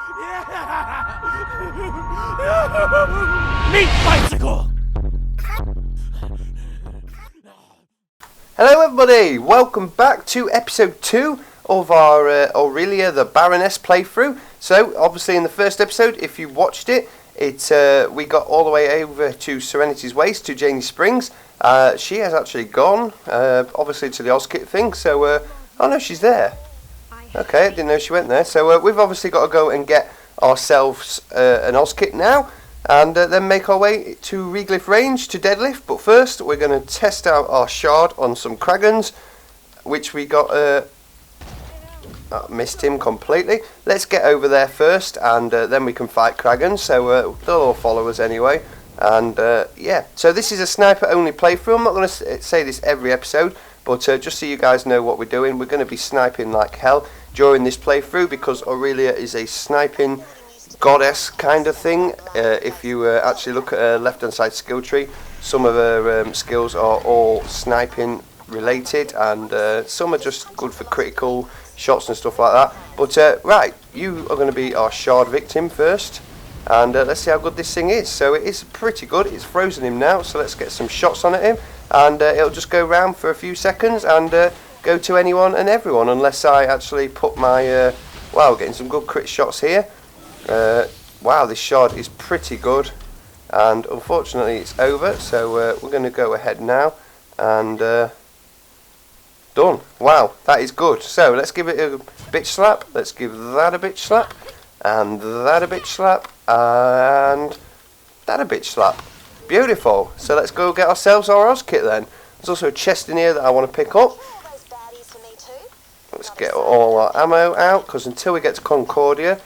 Meat bicycle! Hello everybody, welcome back to episode 2 of our Aurelia the Baroness playthrough. So obviously in the first episode, if you watched it, we got all the way over to Serenity's Waste, to Janie Springs. She has actually gone, obviously to the Ozkit thing, so, oh no, she's there. Okay, I didn't know she went there. So we've obviously got to go and get ourselves an Ozkit now, and then make our way to Reglyph Range to deadlift. But first, we're going to test out our shard on some Kragans, which we got. Missed him completely. Let's get over there first, and then we can fight Kragans. So they'll all follow us anyway. And yeah, so this is a sniper-only playthrough. I'm not going to say this every episode, but just so you guys know what we're doing, we're going to be sniping like hell during this playthrough because Aurelia is a sniping goddess kind of thing. If you actually look at her left hand side skill tree, some of her skills are all sniping related, and some are just good for critical shots and stuff like that. But right, you are going to be our shard victim first, and let's see how good this thing is. So it is pretty good. It's frozen him now, so let's get some shots on at him, and it'll just go round for a few seconds and go to anyone and everyone, unless I actually put my wow, getting some good crit shots here. Wow, this shard is pretty good, and unfortunately it's over, so we're going to go ahead now and done. Wow, that is good. So let's give it a bitch slap. Let's give that a bitch slap, and that a bitch slap, and that a bitch slap. Beautiful. So let's go get ourselves our Ozkit then. There's also a chest in here that I want to pick up. Let's get all our ammo out, because until we get to Concordia,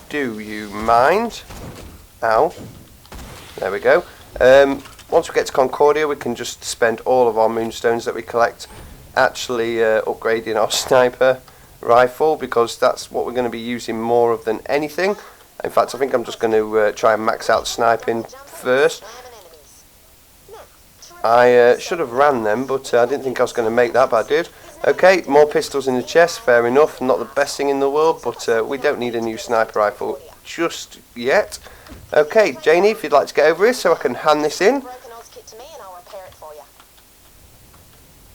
do you mind? Ow. There we go. Once we get to Concordia, we can just spend all of our moonstones that we collect actually upgrading our sniper rifle, because that's what we're going to be using more of than anything. In fact, I think I'm just going to try and max out sniping first. I should have ran them, but I didn't think I was going to make that, but I did. Okay, more pistols in the chest, fair enough. Not the best thing in the world, but we don't need a new sniper rifle just yet. Okay, Janie, if you'd like to get over here so I can hand this in.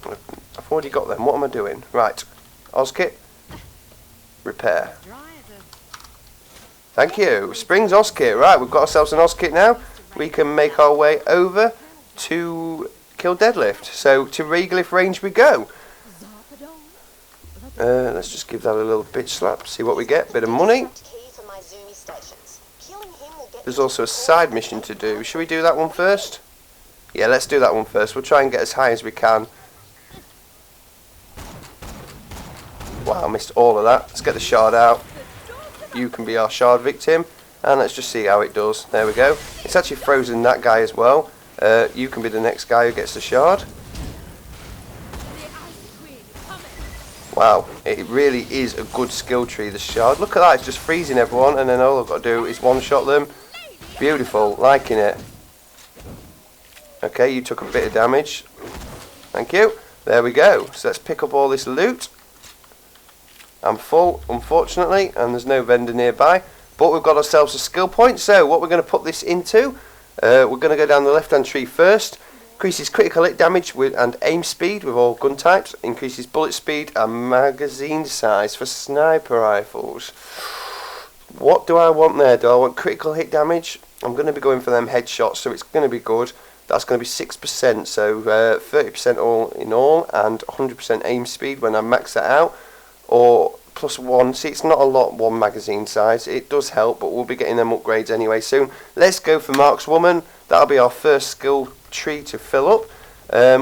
I've already got them. What am I doing? Right, Ozkit, repair. Thank you. Springs Ozkit. Right, we've got ourselves an Ozkit now. We can make our way over to kill deadlift. So to Reglyph Range we go. Let's just give that a little bitch slap, see what we get. Bit of money. There's also a side mission to do. Should we do that one first? Yeah, let's do that one first. We'll try and get as high as we can. Wow, I missed all of that. Let's get the shard out. You can be our shard victim, and let's just see how it does. There we go. It's actually frozen that guy as well. You can be the next guy who gets the shard. Wow, it really is a good skill tree, the shard. Look at that, it's just freezing everyone, and then all I've got to do is one-shot them. Beautiful, liking it. Okay, you took a bit of damage. Thank you. There we go. So let's pick up all this loot. I'm full, unfortunately, and there's no vendor nearby. But we've got ourselves a skill point, so what we're going to put this into, we're going to go down the left-hand tree first. Increases critical hit damage and aim speed with all gun types. Increases bullet speed and magazine size for sniper rifles. What do I want there? Do I want critical hit damage? I'm going to be going for them headshots, so it's going to be good. That's going to be 6%, so 30% all in all, and 100% aim speed when I max that out. Or plus 1. See, it's not a lot, one magazine size. It does help, but we'll be getting them upgrades anyway soon. Let's go for Markswoman. That'll be our first skill tree to fill up.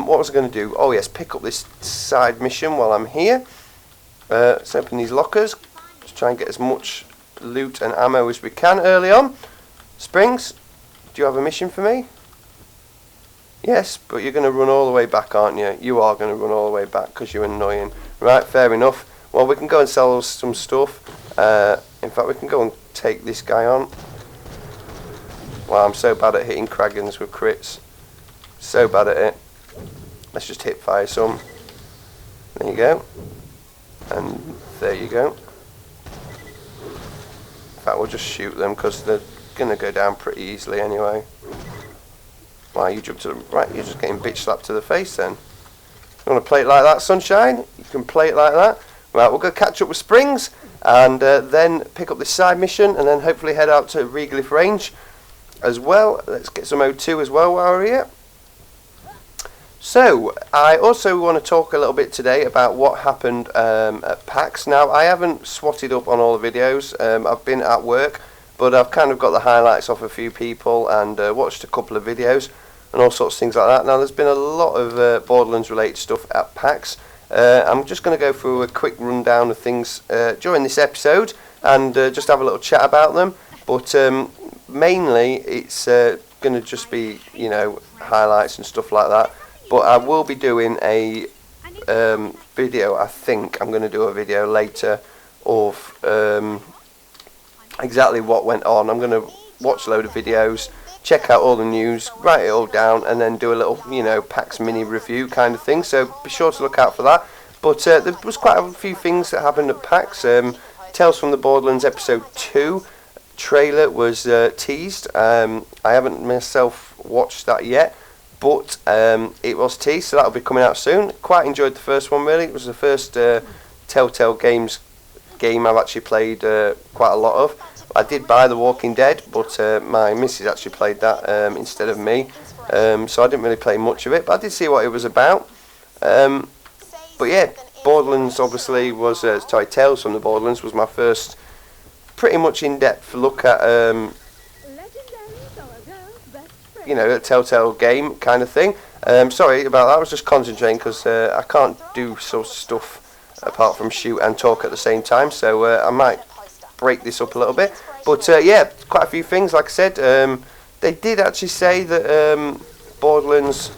What was I going to do? Oh yes, pick up this side mission while I'm here. Let's open these lockers. Let's try and get as much loot and ammo as we can early on. Springs, do you have a mission for me? Yes, but you're going to run all the way back, aren't you? You are going to run all the way back because you're annoying. Right, fair enough. Well, we can go and sell some stuff. In fact, we can go and take this guy on. Wow, I'm so bad at hitting Kragans with crits. So bad at it. Let's just hip fire some. There you go. And there you go. fact, we'll just shoot them because they're going to go down pretty easily anyway. Wow, you jumped to them. Right, you're just getting bitch slapped to the face then. You want to play it like that, Sunshine? You can play it like that. Right, we'll go catch up with Springs and then pick up this side mission and then hopefully head out to Reglyph Range as well. Let's get some O2 as well while we're here. So, I also want to talk a little bit today about what happened at PAX. Now, I haven't swatted up on all the videos. I've been at work, but I've kind of got the highlights off a few people and watched a couple of videos and all sorts of things like that. Now, there's been a lot of Borderlands related stuff at PAX. I'm just going to go through a quick rundown of things during this episode and just have a little chat about them. But mainly, it's going to just be, you know, highlights and stuff like that. But I will be doing a video. I think I'm going to do a video later of exactly what went on. I'm going to watch a load of videos, check out all the news, write it all down, and then do a little, you know, PAX mini review kind of thing. So be sure to look out for that. But there was quite a few things that happened at PAX. Tales from the Borderlands episode 2 trailer was teased. I haven't myself watched that yet. But it was teased, so that'll be coming out soon. Quite enjoyed the first one, really. It was the first Telltale Games game I've actually played quite a lot of. I did buy The Walking Dead, but my missus actually played that instead of me. So I didn't really play much of it, but I did see what it was about. But yeah, Borderlands obviously was, sorry, Tales from the Borderlands was my first pretty much in-depth look at you know, a Telltale game kind of thing. Sorry about that, I was just concentrating because I can't do sort of stuff apart from shoot and talk at the same time, so I might break this up a little bit. But yeah, quite a few things, like I said. They did actually say that Borderlands,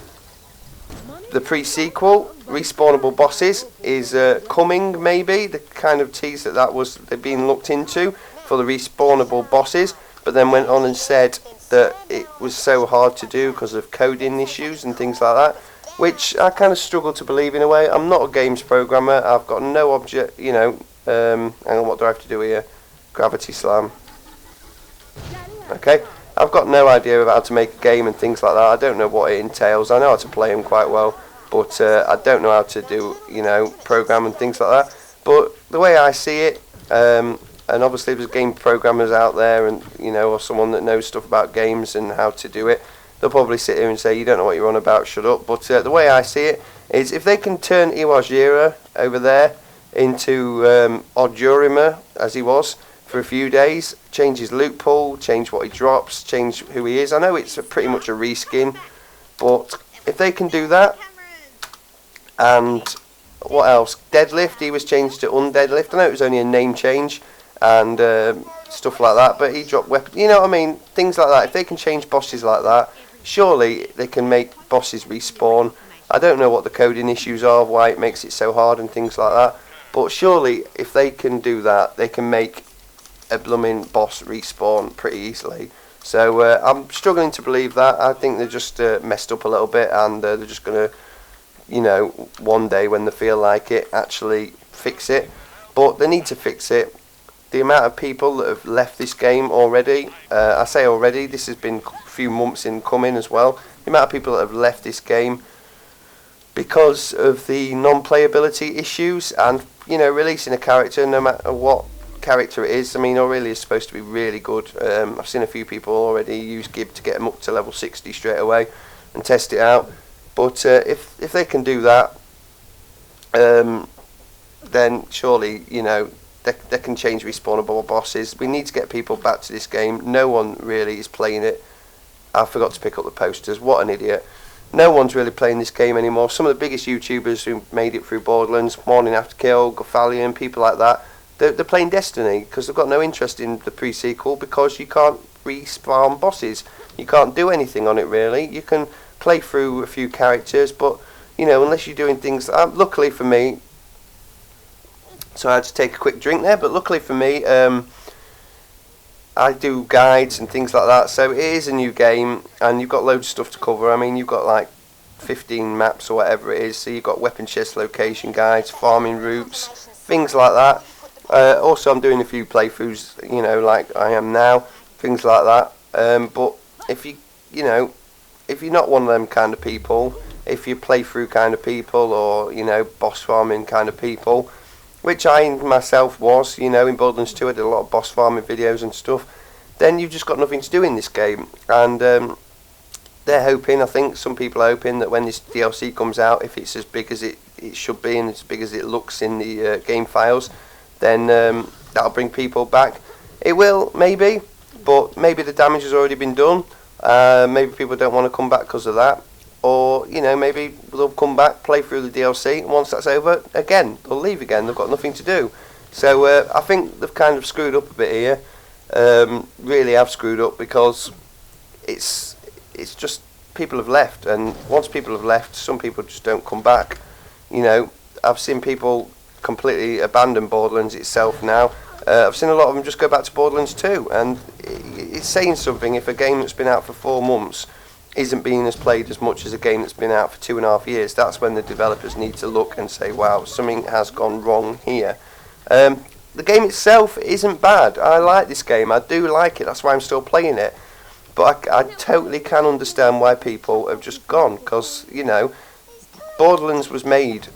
the pre-sequel, Respawnable Bosses, is coming, maybe. The kind of tease that was they've been looked into for the Respawnable Bosses, but then went on and said that it was so hard to do because of coding issues and things like that, which I kind of struggle to believe in a way. I'm not a games programmer. I've got no object, you know. Hang on, what do I have to do here? Gravity slam. Okay, I've got no idea about how to make a game and things like that. I don't know what it entails. I know how to play them quite well, but I don't know how to do, you know, program and things like that. But the way I see it, and obviously there's game programmers out there and, you know, or someone that knows stuff about games and how to do it, they'll probably sit here and say, you don't know what you're on about, shut up. But the way I see it is if they can turn Iwajira over there into Odurima, as he was, for a few days, change his loot pool, change what he drops, change who he is. I know it's pretty much a reskin, but if they can do that, and what else? Deadlift, he was changed to Undeadlift. I know it was only a name change, and stuff like that, but he dropped weapons, you know what I mean, things like that. If they can change bosses like that, surely they can make bosses respawn. I don't know what the coding issues are, why it makes it so hard and things like that, but surely if they can do that, they can make a blooming boss respawn pretty easily. So I'm struggling to believe that. I think they're just messed up a little bit, and they're just going to, you know, one day when they feel like it, actually fix it. But they need to fix it. The amount of people that have left this game already, I say already, this has been a few months in coming as well. The amount of people that have left this game because of the non-playability issues and, you know, releasing a character, no matter what character it is. I mean, Aurelia is supposed to be really good. I've seen a few people already use Gib to get them up to level 60 straight away and test it out. But if they can do that, then surely, you know, they can change respawnable bosses. We need to get people back to this game. No one really is playing it. I forgot to pick up the posters. What an idiot. No one's really playing this game anymore. Some of the biggest YouTubers who made it through Borderlands, Morning After Kill, Gothalion, people like that, they're playing Destiny because they've got no interest in the pre-sequel because you can't respawn bosses. You can't do anything on it really. You can play through a few characters, but, you know, unless you're doing things... luckily for me... So I had to take a quick drink there, but luckily for me, I do guides and things like that, so it is a new game, and you've got loads of stuff to cover. I mean, you've got like 15 maps or whatever it is, so you've got weapon chest location guides, farming routes, things like that. Also, I'm doing a few playthroughs, you know, like I am now, things like that. But if if you're not one of them kind of people, if you playthrough kind of people, or boss farming kind of people, which I myself was, in Borderlands 2, I did a lot of boss farming videos and stuff. Then you've just got nothing to do in this game, and they're hoping, I think some people are hoping, that when this DLC comes out, if it's as big as it should be and as big as it looks in the game files, then that'll bring people back. It will, maybe, but maybe the damage has already been done. Maybe people don't want to come back because of that, or maybe they'll come back, play through the DLC, and once that's over, again they'll leave again. They've got nothing to do. So I think they've kind of screwed up a bit here. Really have screwed up, because it's just people have left, and once people have left, some people just don't come back. I've seen people completely abandon Borderlands itself now. I've seen a lot of them just go back to Borderlands 2, and it's saying something if a game that's been out for 4 months isn't being as played as much as a game that's been out for 2.5 years. That's when the developers need to look and say, wow, something has gone wrong here. The game itself isn't bad. I like this game. I do like it. That's why I'm still playing it. But I totally can understand why people have just gone, because Borderlands was made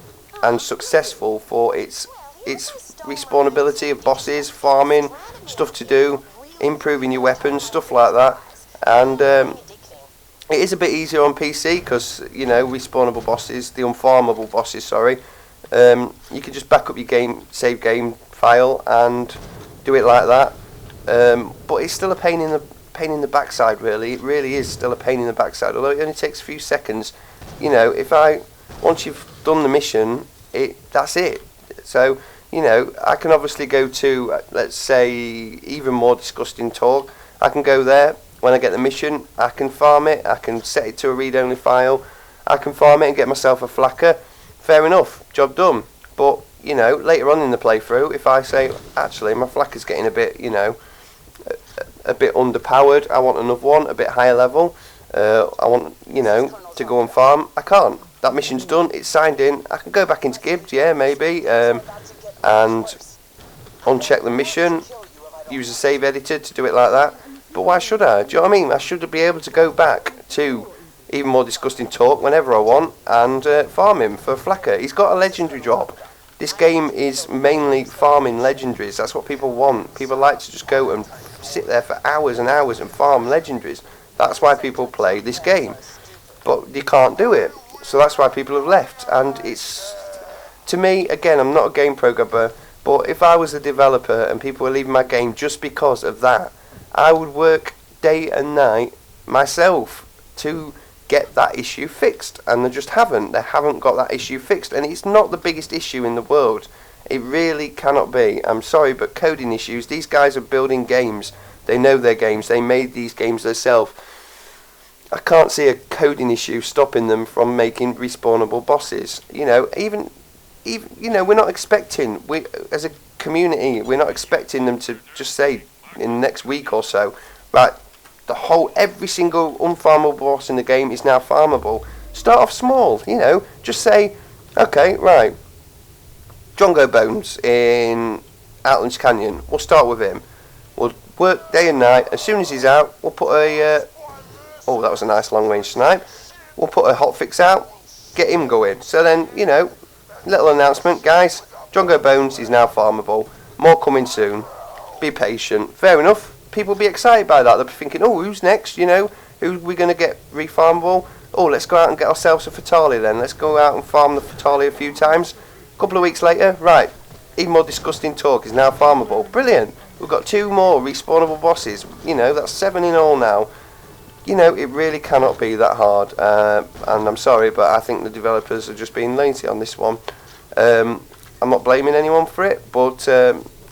and successful for its respawnability of bosses, farming, stuff to do, improving your weapons, stuff like that. And it is a bit easier on PC, because respawnable bosses, the unfarmable bosses, sorry, you can just back up your save game file and do it like that. But it's still a pain in the backside, really. It really is still a pain in the backside, although it only takes a few seconds. Once you've done the mission, that's it. So I can obviously go to, let's say, even more disgusting talk. I can go there when I get the mission. I can farm it. I can set it to a read-only file. I can farm it and get myself a flacker. Fair enough, job done. But later on in the playthrough, if I say, actually, my flacker's getting a bit, a bit underpowered, I want another one, a bit higher level, I want, to go and farm, I can't. That mission's done, it's signed in, I can go back into Gibbs, yeah, maybe, and uncheck the mission, use a save editor to do it like that. But why should I? Do you know what I mean? I should be able to go back to even more disgusting talk whenever I want and farm him for a flacker. He's got a legendary job. This game is mainly farming legendaries. That's what people want. People like to just go and sit there for hours and hours and farm legendaries. That's why people play this game. But you can't do it. So that's why people have left. And it's, to me, again, I'm not a game programmer, but if I was a developer and people were leaving my game just because of that, I would work day and night myself to get that issue fixed, and they just haven't. They haven't got that issue fixed, and it's not the biggest issue in the world. It really cannot be. I'm sorry, but coding issues, these guys are building games. They know their games. They made these games themselves. I can't see a coding issue stopping them from making respawnable bosses. Even we're not expecting, as a community, we're not expecting them to just say in the next week or so, right, every single unfarmable boss in the game is now farmable. Start off small, just say, okay, right, Drongo Bones in Outlands Canyon, we'll start with him. We'll work day and night. As soon as he's out, we'll put oh, that was a nice long range snipe. We'll put a hotfix out, get him going. So then, little announcement, guys, Drongo Bones is now farmable. More coming soon. Be patient. Fair enough. People will be excited by that. They'll be thinking, oh, who's next? Who we going to get refarmable? Oh, let's go out and get ourselves a Fatali then. Let's go out and farm the Fatali a few times. A couple of weeks later, right, even more disgusting talk is now farmable. Brilliant. We've got 2 more respawnable bosses. That's 7 in all now. It really cannot be that hard. And I'm sorry, but I think the developers are just being lazy on this one. I'm not blaming anyone for it, but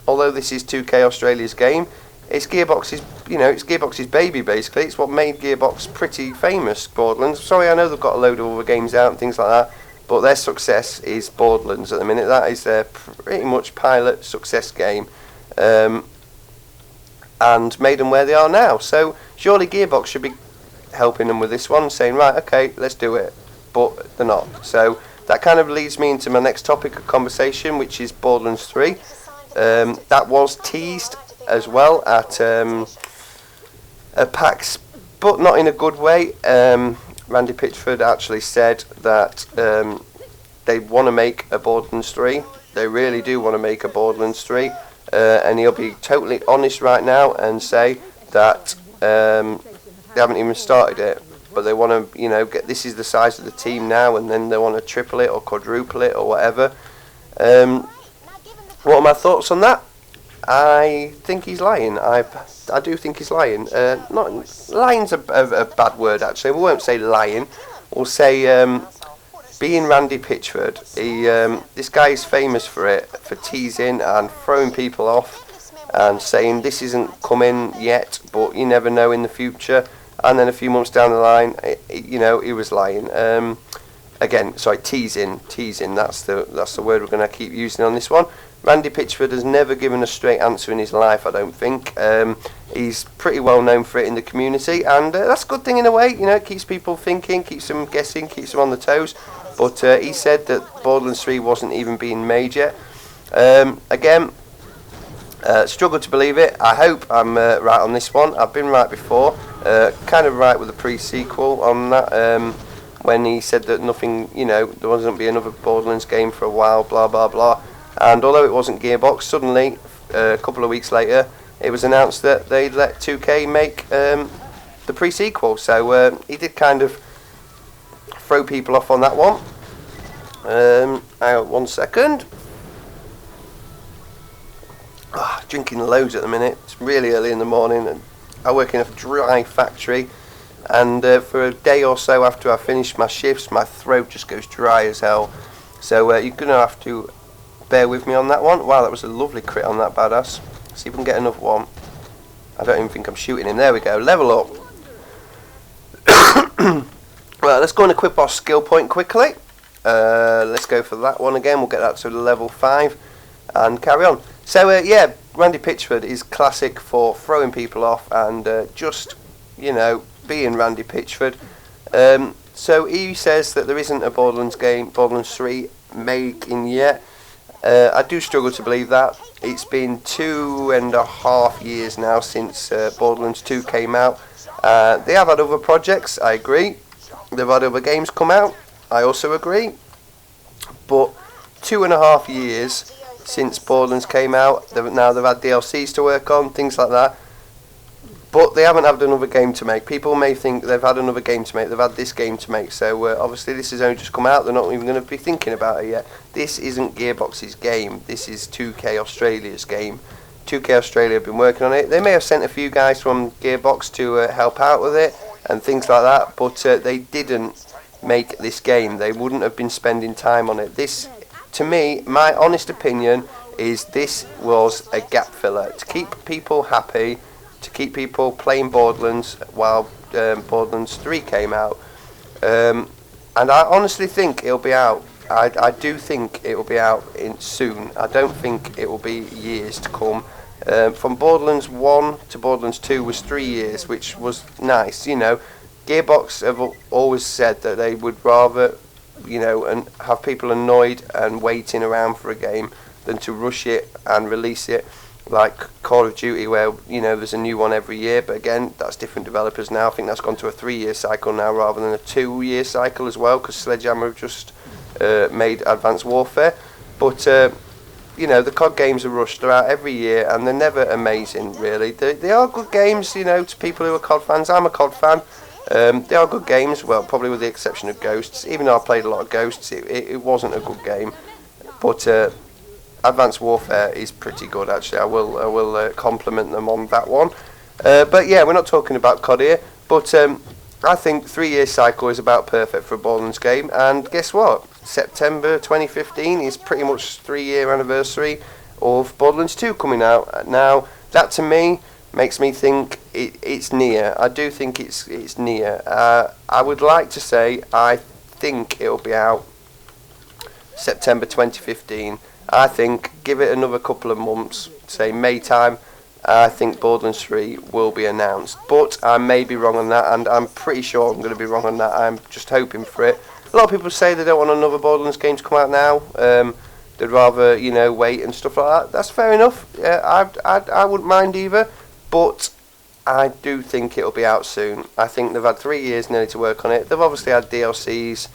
although this is 2K Australia's game, it's Gearbox's, it's Gearbox's baby basically. It's what made Gearbox pretty famous, Borderlands. Sorry, I know they've got a load of other games out and things like that, but their success is Borderlands at the minute. That is their pretty much pilot success game, and made them where they are now. So surely Gearbox should be helping them with this one, saying, right, okay, let's do it, but they're not. So that kind of leads me into my next topic of conversation, which is Borderlands 3. That was teased as well at PAX, but not in a good way. Randy Pitchford actually said that they want to make a Borderlands 3. They really do want to make a Borderlands 3, and he'll be totally honest right now and say that they haven't even started it, but they want to, get, this is the size of the team now, and then they want to triple it or quadruple it or whatever. What are my thoughts on that? I think he's lying. I do think he's lying. Not lying's a bad word actually. We won't say lying. We'll say being Randy Pitchford. This guy is famous for teasing and throwing people off and saying this isn't coming yet, but you never know in the future. And then a few months down the line, he was lying. Again, sorry, teasing. That's the word we're going to keep using on this one. Randy Pitchford has never given a straight answer in his life, I don't think. He's pretty well known for it in the community, and that's a good thing in a way. It keeps people thinking, keeps them guessing, keeps them on the toes. But he said that Borderlands 3 wasn't even being made yet. Again, struggle to believe it. I hope I'm right on this one. I've been right before. Kind of right with the pre-sequel on that. When he said that nothing, there wasn't going to be another Borderlands game for a while, blah, blah, blah. And although it wasn't Gearbox, suddenly, a couple of weeks later, it was announced that they'd let 2K make the pre-sequel. So he did kind of throw people off on that one. Hang on 1 second. Drinking loads at the minute. It's really early in the morning, and I work in a dry factory. And for a day or so after I finish my shifts, my throat just goes dry as hell. So you're going to have to bear with me on that one. Wow, that was a lovely crit on that badass. See if we can get another one. I don't even think I'm shooting him. There we go. Level up. Right, let's go and equip our skill point quickly. Let's go for that one again. We'll get that to level 5 and carry on. So yeah, Randy Pitchford is classic for throwing people off and just, being Randy Pitchford. So he says that there isn't a Borderlands 3 making yet. I do struggle to believe that. It's been 2.5 years now since Borderlands 2 came out. They have had other projects, I agree. They've had other games come out, I also agree. But 2.5 years since Borderlands came out. They've had DLCs to work on, things like that. But they haven't had another game to make. People may think they've had another game to make. They've had this game to make. So obviously this has only just come out. They're not even going to be thinking about it yet. This isn't Gearbox's game. This is 2K Australia's game. 2K Australia have been working on it. They may have sent a few guys from Gearbox to help out with it and things like that. But they didn't make this game. They wouldn't have been spending time on it. This, to me, my honest opinion, is this was a gap filler. To keep people happy, to keep people playing Borderlands while Borderlands 3 came out. And I honestly think it'll be out. I do think it will be out soon. I don't think it will be years to come. From Borderlands 1 to Borderlands 2 was 3 years, which was nice. Gearbox have always said that they would rather, and have people annoyed and waiting around for a game than to rush it and release it. Like Call of Duty, where there's a new one every year, but again, that's different developers now. I think that's gone to a 3-year cycle now rather than a 2-year cycle as well, because Sledgehammer have just made Advanced Warfare. But the COD games are rushed. They're out every year, and they're never amazing. Really, they are good games. To people who are COD fans, I'm a COD fan. They are good games. Well, probably with the exception of Ghosts. Even though I played a lot of Ghosts, it wasn't a good game. But Advanced Warfare is pretty good, actually. I will compliment them on that one. But yeah, we're not talking about COD here. But I think 3-year cycle is about perfect for a Borderlands game. And guess what? September 2015 is pretty much 3-year anniversary of Borderlands 2 coming out. Now, that to me makes me think it's near. I do think it's near. I would like to say I think it'll be out September 2015. I think, give it another couple of months, say May time, I think Borderlands 3 will be announced. But I may be wrong on that, and I'm pretty sure I'm going to be wrong on that. I'm just hoping for it. A lot of people say they don't want another Borderlands game to come out now. they'd rather, you know, wait and stuff like that. That's fair enough. I wouldn't mind either, but I do think it'll be out soon. I think they've had 3 years nearly to work on it. They've obviously had DLCs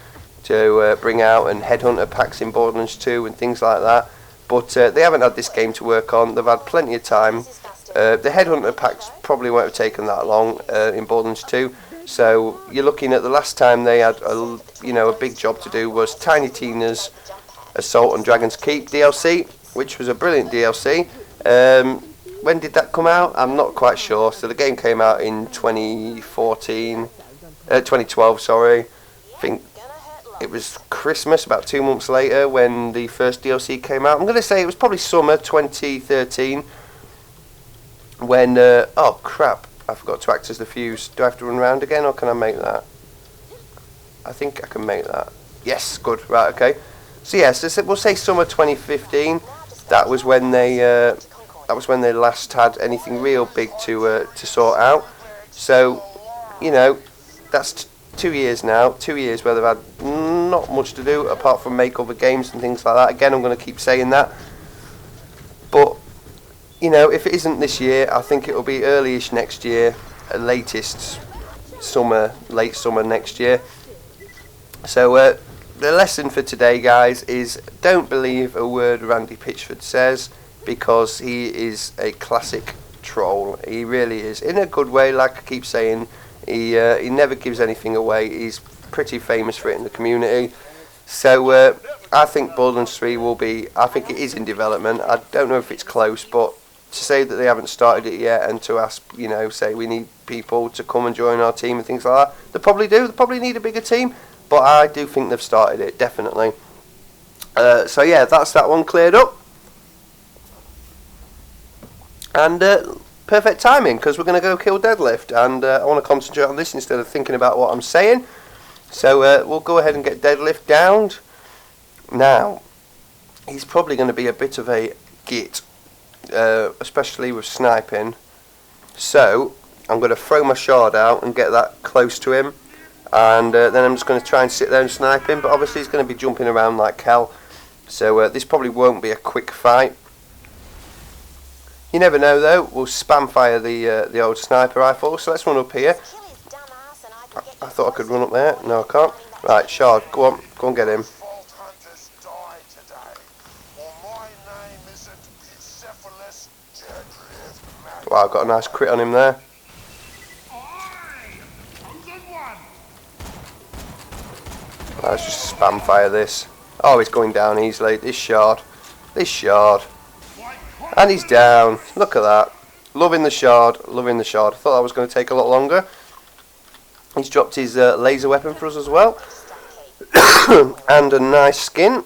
to bring out and Headhunter packs in Borderlands 2 and things like that, but they haven't had this game to work on. They've had plenty of time. The Headhunter packs probably won't have taken that long in Borderlands 2. So you're looking at the last time they had a big job to do was Tiny Tina's Assault on Dragon's Keep DLC, which was a brilliant DLC. When did that come out? I'm not quite sure. So the game came out in 2012, sorry. I think it was Christmas, about 2 months later, when the first DLC came out. I'm going to say it was probably summer 2013 when, oh crap, I forgot to act as the fuse. Do I have to run around again, or can I make that? I think I can make that. Yes, good, right, okay. So yes, we'll say summer 2015. That was when they last had anything real big to sort out. So, you know, that's 2 years now. 2 years where they've had not much to do apart from make other games and things like that. Again, I'm going to keep saying that. But, you know, if it isn't this year, I think it'll be early-ish next year, at latest late summer next year. So, the lesson for today, guys, is don't believe a word Randy Pitchford says, because he is a classic troll. He really is, in a good way. Like I keep saying, he never gives anything away. He's pretty famous for it in the community. So I think Borderlands 3 will be, I think it is in development. I don't know if it's close, but to say that they haven't started it yet and to ask, you know, say we need people to come and join our team and things like that, they probably do. They probably need a bigger team, but I do think they've started it, definitely. So yeah, that's that one cleared up. And perfect timing, because we're going to go kill Deadlift, and I want to concentrate on this instead of thinking about what I'm saying. So we'll go ahead and get Deadlift downed. Now, he's probably going to be a bit of a git, especially with sniping. So I'm going to throw my shard out and get that close to him, and then I'm just going to try and sit there and snipe him. But obviously he's going to be jumping around like hell, so this probably won't be a quick fight. You never know though, we'll spam fire the old sniper rifle. So let's run up here. I thought I could run up there. No, I can't. Right, Shard, go on get him. Wow, I've got a nice crit on him there. Right, let's just spam fire this. Oh, he's going down easily. This Shard. And he's down. Look at that. Loving the shard. I thought that was going to take a lot longer. He's dropped his laser weapon for us as well. And a nice skin.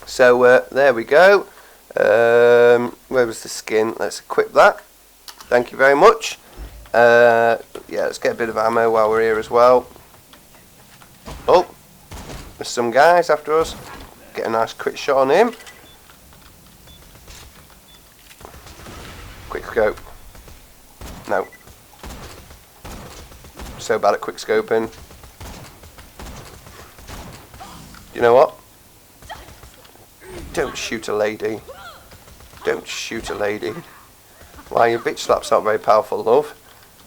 So there we go. Where was the skin? Let's equip that. Thank you very much. Yeah, let's get a bit of ammo while we're here as well. Oh, there's some guys after us. Get a nice quick shot on him. Quick scope. No. So bad at quick scoping. You know what? Don't shoot a lady. Don't shoot a lady. Why, your bitch slap's not very powerful, love.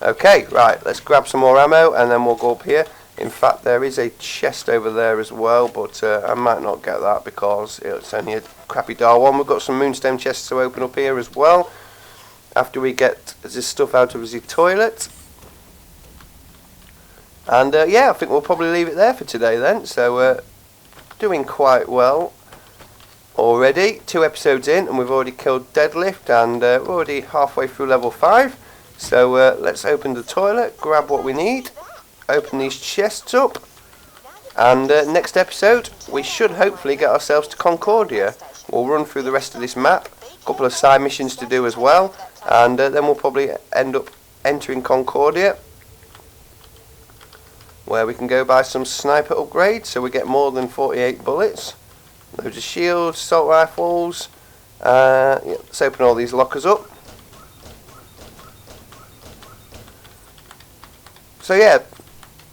Okay, right, let's grab some more ammo and then we'll go up here. In fact, there is a chest over there as well, but I might not get that because it's only a crappy DAR one. We've got some moonstone chests to open up here as well, after we get this stuff out of the toilet. And yeah, I think we'll probably leave it there for today then. So doing quite well already. 2 episodes in and we've already killed Deadlift, and we're already halfway through level 5. So let's open the toilet, grab what we need, open these chests up, and next episode we should hopefully get ourselves to Concordia. We'll run through the rest of this map, a couple of side missions to do as well, and then we'll probably end up entering Concordia, where we can go buy some sniper upgrades so we get more than 48 bullets, loads of shields, assault rifles. Yeah, let's open all these lockers up. So yeah,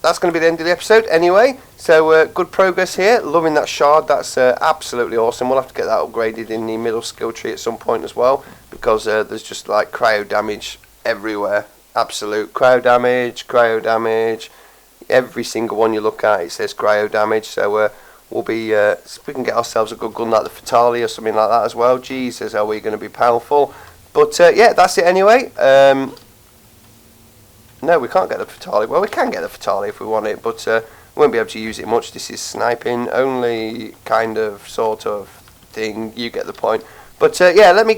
that's going to be the end of the episode anyway. So good progress here. Loving that shard. That's absolutely awesome. We'll have to get that upgraded in the middle skill tree at some point as well, because there's just like cryo damage everywhere. Absolute cryo damage. Every single one you look at, it says cryo damage. So we'll be if we can get ourselves a good gun like the Fatale or something like that as well. Jesus, are we going to be powerful? But yeah, that's it anyway. No, we can't get the Fatale. Well, we can get the Fatale if we want it, but we won't be able to use it much. This is sniping only, kind of, sort of thing. You get the point. But yeah, let me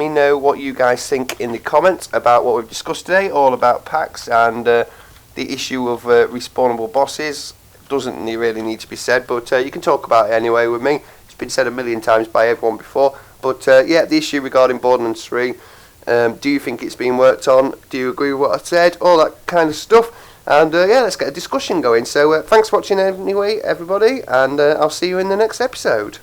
know what you guys think in the comments about what we've discussed today, all about packs and the issue of respawnable bosses. Doesn't really need to be said, but you can talk about it anyway with me. It's been said a million times by everyone before. But yeah, the issue regarding Borderlands 3. Do you think it's been worked on? Do you agree with what I said? All that kind of stuff. And yeah, let's get a discussion going. So thanks for watching anyway, everybody, and I'll see you in the next episode.